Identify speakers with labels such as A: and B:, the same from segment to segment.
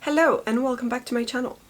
A: Hello and welcome back to my channel.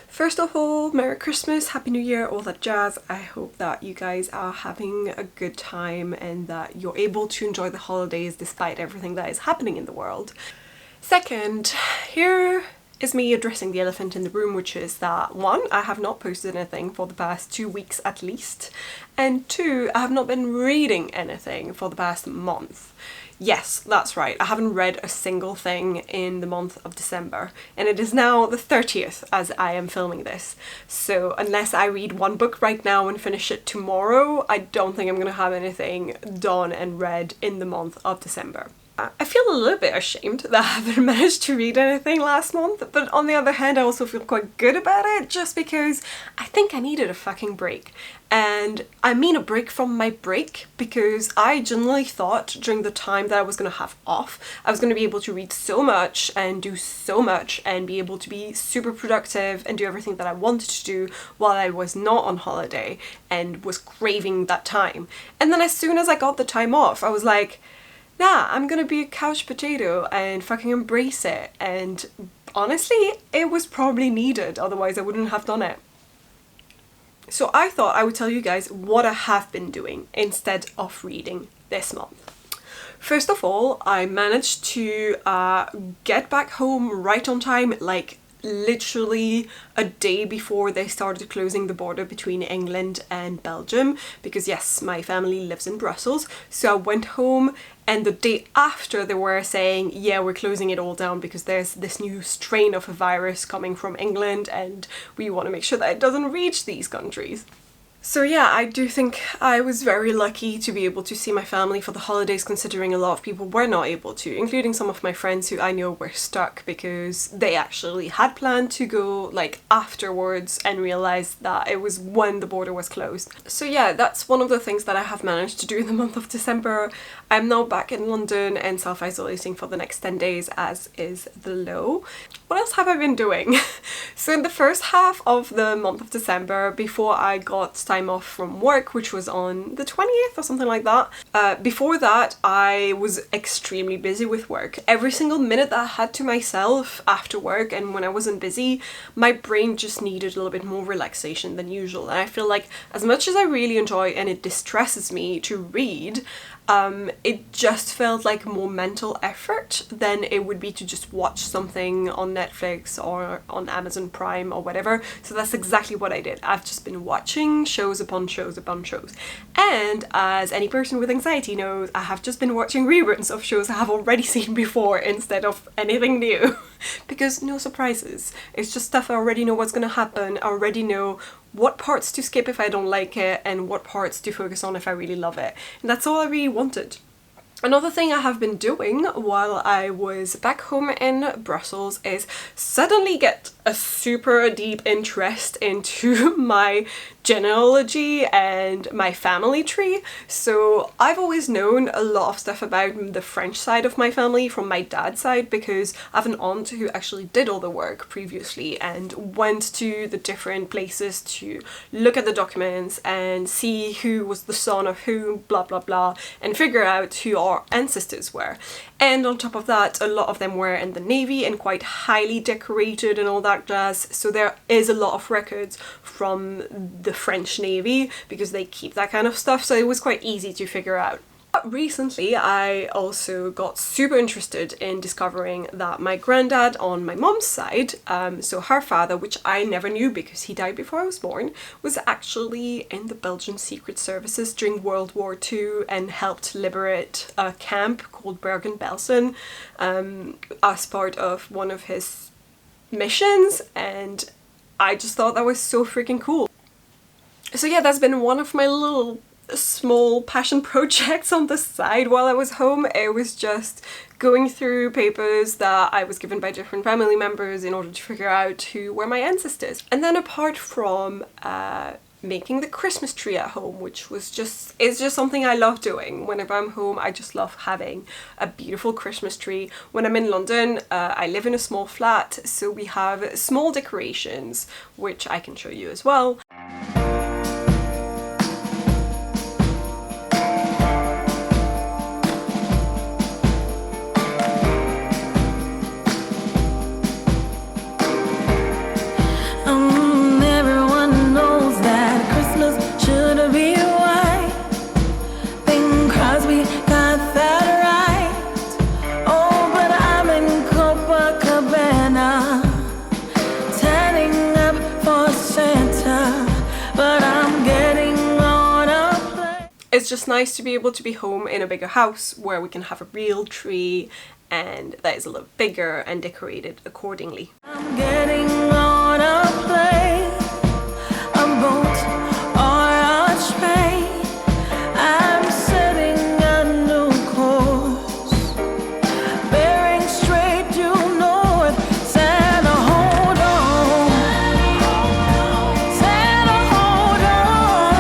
A: First of all, Merry Christmas, Happy New Year, all that jazz. I hope that you guys are having a good time and that you're able to enjoy the holidays despite everything that is happening in the world. Second, here is me addressing the elephant in the room, which is that 1, I have not posted anything for the past 2 weeks at least, and 2, I have not been reading anything for the past month. Yes, that's right, I haven't read a single thing in the month of December, and it is now the 30th as I am filming this. So unless I read one book right now and finish it tomorrow, I don't think I'm gonna have anything done and read in the month of December. I feel a little bit ashamed that I haven't managed to read anything last month, but on the other hand I also feel quite good about it just because I think I needed a fucking break. And I mean a break from my break, because I genuinely thought during the time that I was going to have off, I was going to be able to read so much and do so much and be able to be super productive and do everything that I wanted to do while I was not on holiday and was craving that time. And then as soon as I got the time off, I was like, nah, I'm gonna be a couch potato and fucking embrace it. And honestly, it was probably needed, otherwise I wouldn't have done it. So I thought I would tell you guys what I have been doing instead of reading this month. First of all, I managed to get back home right on time, like literally a day before they started closing the border between England and Belgium, because yes, my family lives in Brussels. So I went home, and the day after they were saying, yeah, we're closing it all down because there's this new strain of a virus coming from England and we want to make sure that it doesn't reach these countries. So yeah, I do think I was very lucky to be able to see my family for the holidays, considering a lot of people were not able to, including some of my friends who I know were stuck because they actually had planned to go like afterwards and realized that it was when the border was closed. So yeah, that's one of the things that I have managed to do in the month of December. I'm now back in London and self-isolating for the next 10 days, as is the law. What else have I been doing? So in the first half of the month of December, before I got time off from work, which was on the 20th or something like that, before that I was extremely busy with work. Every single minute that I had to myself after work and when I wasn't busy, my brain just needed a little bit more relaxation than usual. And I feel like as much as I really enjoy and it distresses me to read, it just felt like more mental effort than it would be to just watch something on Netflix or on Amazon Prime or whatever. So that's exactly what I did. I've just been watching shows upon shows upon shows. And as any person with anxiety knows, I have just been watching reruns of shows I have already seen before instead of anything new. Because no surprises. It's just stuff I already know what's gonna happen. I already know what parts to skip if I don't like it and what parts to focus on if I really love it. And that's all I really wanted. Another thing I have been doing while I was back home in Brussels is suddenly get a super deep interest into my genealogy and my family tree. So I've always known a lot of stuff about the French side of my family from my dad's side, because I have an aunt who actually did all the work previously and went to the different places to look at the documents and see who was the son of who, blah blah blah, and figure out who our ancestors were. And on top of that, a lot of them were in the Navy and quite highly decorated and all that jazz. So there is a lot of records from the French Navy because they keep that kind of stuff. So it was quite easy to figure out. But recently, I also got super interested in discovering that my granddad on my mom's side, so her father, which I never knew because he died before I was born, was actually in the Belgian Secret Services during World War II and helped liberate a camp called Bergen-Belsen as part of one of his missions, and I just thought that was so freaking cool. So yeah, that's been one of my little small passion projects on the side while I was home. It was just going through papers that I was given by different family members in order to figure out who were my ancestors. And then apart from making the Christmas tree at home, which was just, it's just something I love doing. Whenever I'm home, I just love having a beautiful Christmas tree. When I'm in London, I live in a small flat, so we have small decorations, which I can show you as well. It's just nice to be able to be home in a bigger house where we can have a real tree and that is a little bigger and decorated accordingly.
B: I'm getting on a plane, a boat, or a train. I'm setting a new course, bearing straight due north. Santa, hold on. Santa, hold on.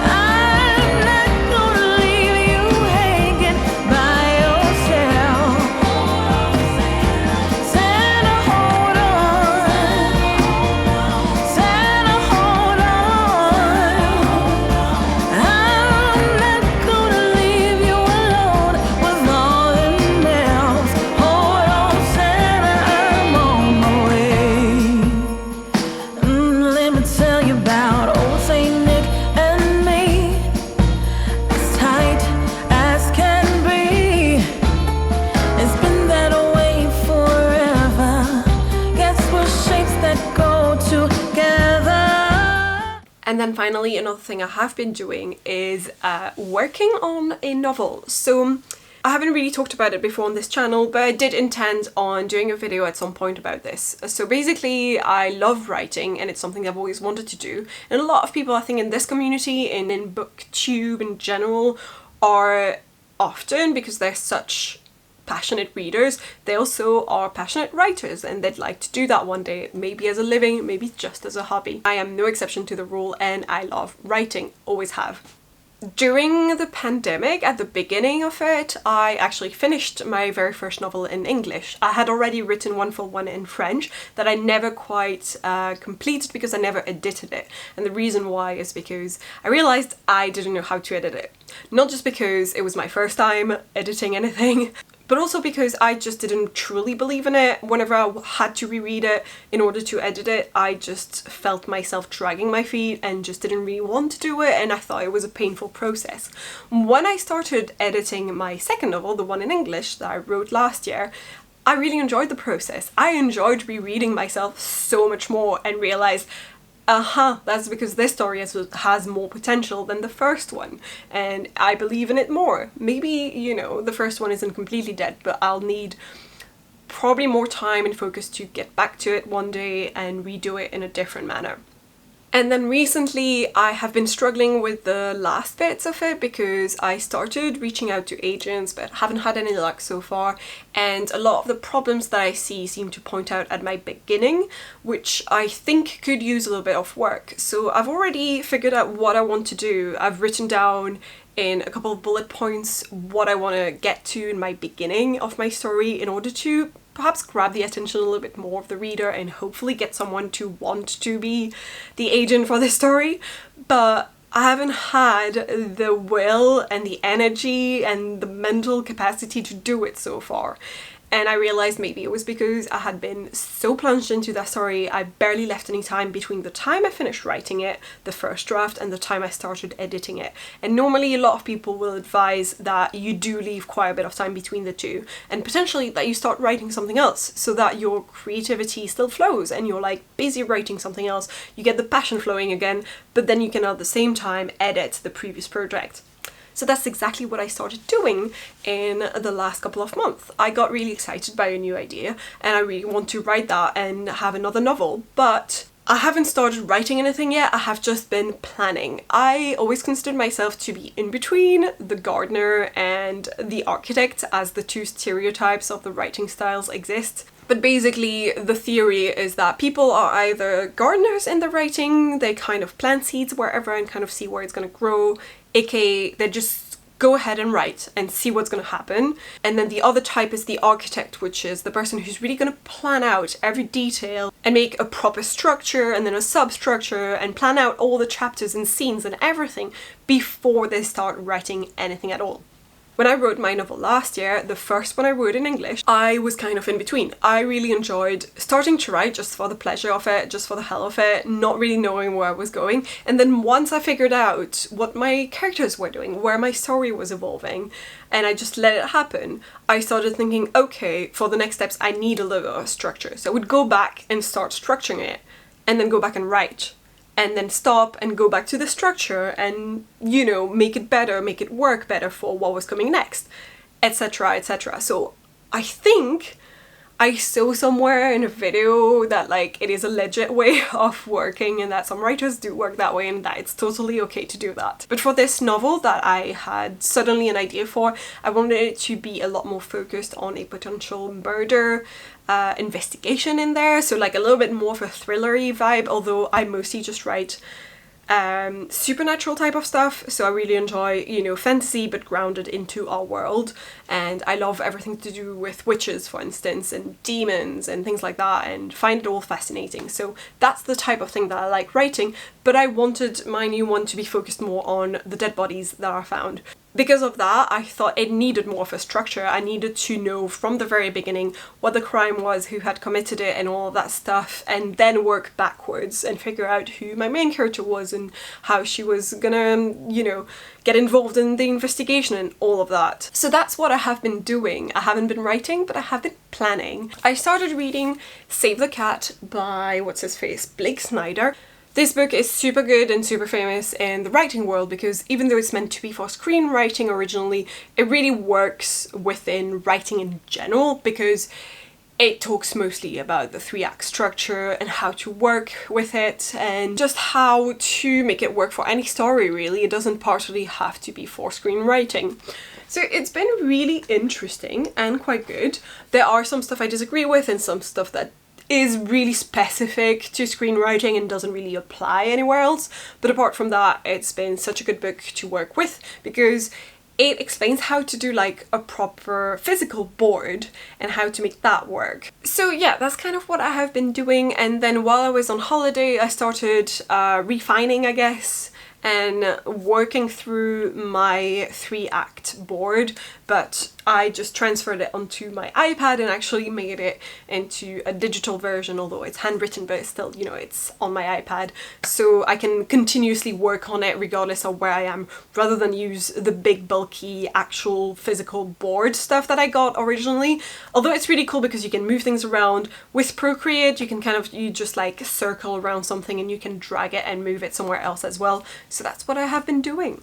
B: I'm not gonna leave you hanging by yourself. Santa, hold on. Santa, hold on. I'm not gonna leave you alone with all them else. Hold on, Santa, I'm on my way. Let me tell you about old Saint Nick and me, as tight as can be. It's been that way forever. Guess we're shapes that go together.
A: And then finally, another thing I have been doing is working on a novel. So I haven't really talked about it before on this channel, but I did intend on doing a video at some point about this. So basically, I love writing and it's something I've always wanted to do. And a lot of people, I think, in this community and in Booktube in general are often, because they're such passionate readers, they also are passionate writers and they'd like to do that one day, maybe as a living, maybe just as a hobby. I am no exception to the rule and I love writing, always have. During the pandemic, at the beginning of it, I actually finished my very first novel in English. I had already written one for one in French that I never quite completed because I never edited it. And the reason why is because I realized I didn't know how to edit it. Not just because it was my first time editing anything, but also because I just didn't truly believe in it. Whenever I had to reread it in order to edit it, I just felt myself dragging my feet and just didn't really want to do it, and I thought it was a painful process. When I started editing my second novel, the one in English that I wrote last year, I really enjoyed the process. I enjoyed rereading myself so much more and realized, that's because this story has more potential than the first one, and I believe in it more. Maybe, you know, the first one isn't completely dead, but I'll need probably more time and focus to get back to it one day and redo it in a different manner. And then recently I have been struggling with the last bits of it because I started reaching out to agents but haven't had any luck so far, and a lot of the problems that I see seem to point out at my beginning, which I think could use a little bit of work. So I've already figured out what I want to do. I've written down in a couple of bullet points what I want to get to in my beginning of my story in order to perhaps grab the attention a little bit more of the reader and hopefully get someone to want to be the agent for this story. But I haven't had the will and the energy and the mental capacity to do it so far. And I realized maybe it was because I had been so plunged into that story, I barely left any time between the time I finished writing it, the first draft, and the time I started editing it. And normally a lot of people will advise that you do leave quite a bit of time between the two, and potentially that you start writing something else so that your creativity still flows and you're like busy writing something else, you get the passion flowing again, but then you can at the same time edit the previous project. So that's exactly what I started doing in the last couple of months. I got really excited by a new idea and I really want to write that and have another novel, but I haven't started writing anything yet. I have just been planning. I always considered myself to be in between the gardener and the architect, as the two stereotypes of the writing styles exist. But basically the theory is that people are either gardeners in their writing, they kind of plant seeds wherever and kind of see where it's going to grow, aka they just go ahead and write and see what's going to happen. And then the other type is the architect, which is the person who's really going to plan out every detail and make a proper structure and then a substructure and plan out all the chapters and scenes and everything before they start writing anything at all. When I wrote my novel last year, the first one I wrote in English, I was kind of in between. I really enjoyed starting to write just for the pleasure of it, just for the hell of it, not really knowing where I was going. And then once I figured out what my characters were doing, where my story was evolving, and I just let it happen, I started thinking, okay, for the next steps, I need a little structure. So I would go back and start structuring it, and then go back and write. and then stop and go back to the structure and, you know, make it better, make it work better for what was coming next, etc, etc. So I think I saw somewhere in a video that like it is a legit way of working and that some writers do work that way and that it's totally okay to do that. But for this novel that I had suddenly an idea for, I wanted it to be a lot more focused on a potential murder investigation in there, so like a little bit more of a thrillery vibe, although I mostly just write supernatural type of stuff, so I really enjoy, you know, fantasy but grounded into our world, and I love everything to do with witches, for instance, and demons and things like that, and find it all fascinating. So that's the type of thing that I like writing, but I wanted my new one to be focused more on the dead bodies that are found. Because of that, I thought it needed more of a structure. I needed to know from the very beginning what the crime was, who had committed it and all of that stuff, and then work backwards and figure out who my main character was and how she was gonna, you know, get involved in the investigation and all of that. So that's what I have been doing. I haven't been writing, but I have been planning. I started reading Save the Cat by, what's his face, Blake Snyder. This book is super good and super famous in the writing world because even though it's meant to be for screenwriting originally, it really works within writing in general because it talks mostly about the 3-act structure and how to work with it and just how to make it work for any story really. It doesn't partially have to be for screenwriting. So it's been really interesting and quite good. There are some stuff I disagree with and some stuff that is really specific to screenwriting and doesn't really apply anywhere else, but apart from that, it's been such a good book to work with because it explains how to do like a proper physical board and how to make that work. So yeah, that's kind of what I have been doing, and then while I was on holiday I started refining, I guess, and working through my 3-act board, but I just transferred it onto my iPad and actually made it into a digital version, although it's handwritten, but it's still, you know, it's on my iPad. So I can continuously work on it regardless of where I am, rather than use the big bulky actual physical board stuff that I got originally. Although it's really cool because you can move things around. With Procreate, you can you just like circle around something and you can drag it and move it somewhere else as well. So that's what I have been doing.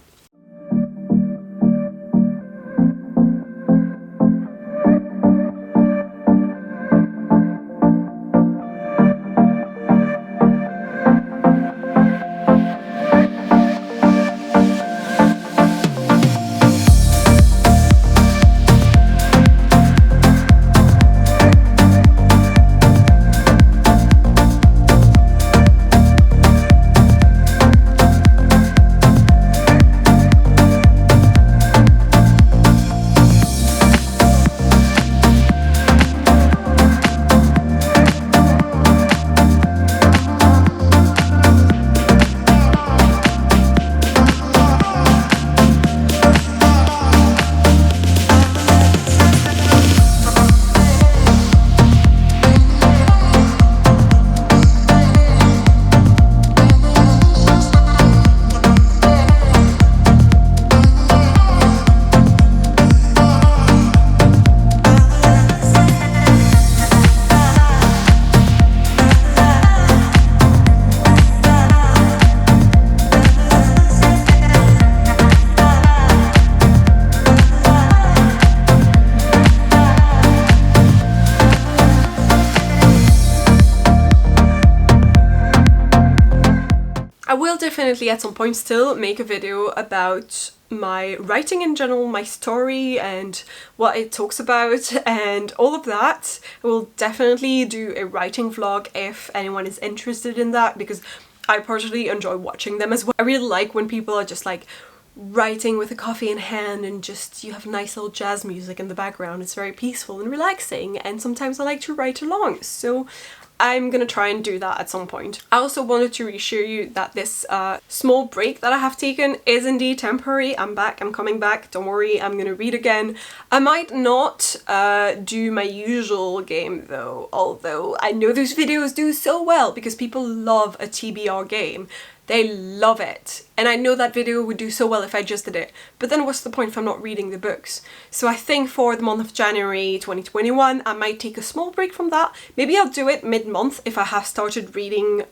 A: I will definitely at some point still make a video about my writing in general, my story and what it talks about and all of that. I will definitely do a writing vlog if anyone is interested in that, because I personally enjoy watching them as well. I really like when people are just like writing with a coffee in hand and just you have nice little jazz music in the background. It's very peaceful and relaxing, and sometimes I like to write along, so I'm gonna try and do that at some point. I also wanted to reassure you that this small break that I have taken is indeed temporary. I'm back, I'm coming back, don't worry, I'm gonna read again. I might not do my usual game though, although I know those videos do so well because people love a TBR game. They love it. And I know that video would do so well if I just did it. But then what's the point if I'm not reading the books? So I think for the month of January 2021, I might take a small break from that. Maybe I'll do it mid-month if I have started reading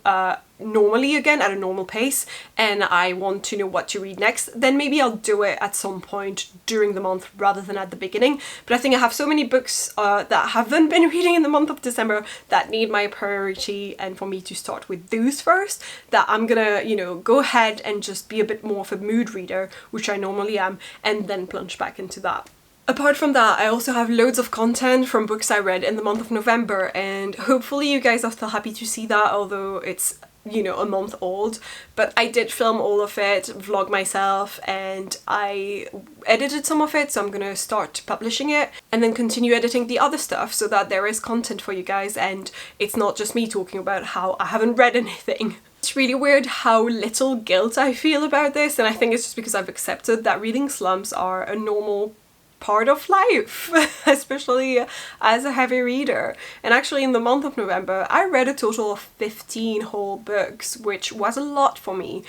A: normally again at a normal pace and I want to know what to read next, then maybe I'll do it at some point during the month rather than at the beginning. But I think I have so many books that I haven't been reading in the month of December that need my priority, and for me to start with those first, that I'm gonna, you know, go ahead and just be a bit more of a mood reader, which I normally am, and then plunge back into that. Apart from that, I also have loads of content from books I read in the month of November, and hopefully you guys are still happy to see that, although it's, you know, a month old. But I did film all of it, vlog myself, and I edited some of it, so I'm gonna start publishing it and then continue editing the other stuff so that there is content for you guys and it's not just me talking about how I haven't read anything. It's really weird how little guilt I feel about this, and I think it's just because I've accepted that reading slumps are a normal part of life, especially as a heavy reader. And actually in the month of November I read a total of 15 whole books, which was a lot for me,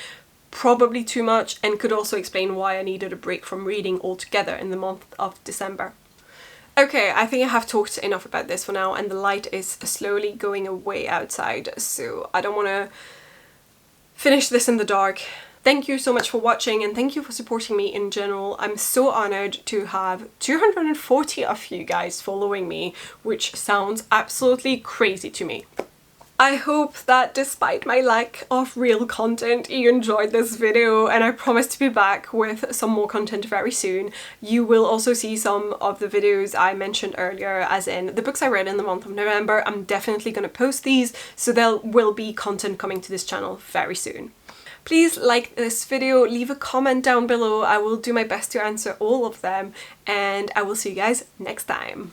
A: probably too much, and could also explain why I needed a break from reading altogether in the month of December. Okay, I think I have talked enough about this for now, and the light is slowly going away outside, so I don't want to finish this in the dark. Thank you so much for watching, and thank you for supporting me in general. I'm so honored to have 240 of you guys following me, which sounds absolutely crazy to me. I hope that despite my lack of real content, you enjoyed this video, and I promise to be back with some more content very soon. You will also see some of the videos I mentioned earlier, as in the books I read in the month of November. I'm definitely going to post these, so there will be content coming to this channel very soon. Please like this video, leave a comment down below. I will do my best to answer all of them, and I will see you guys next time.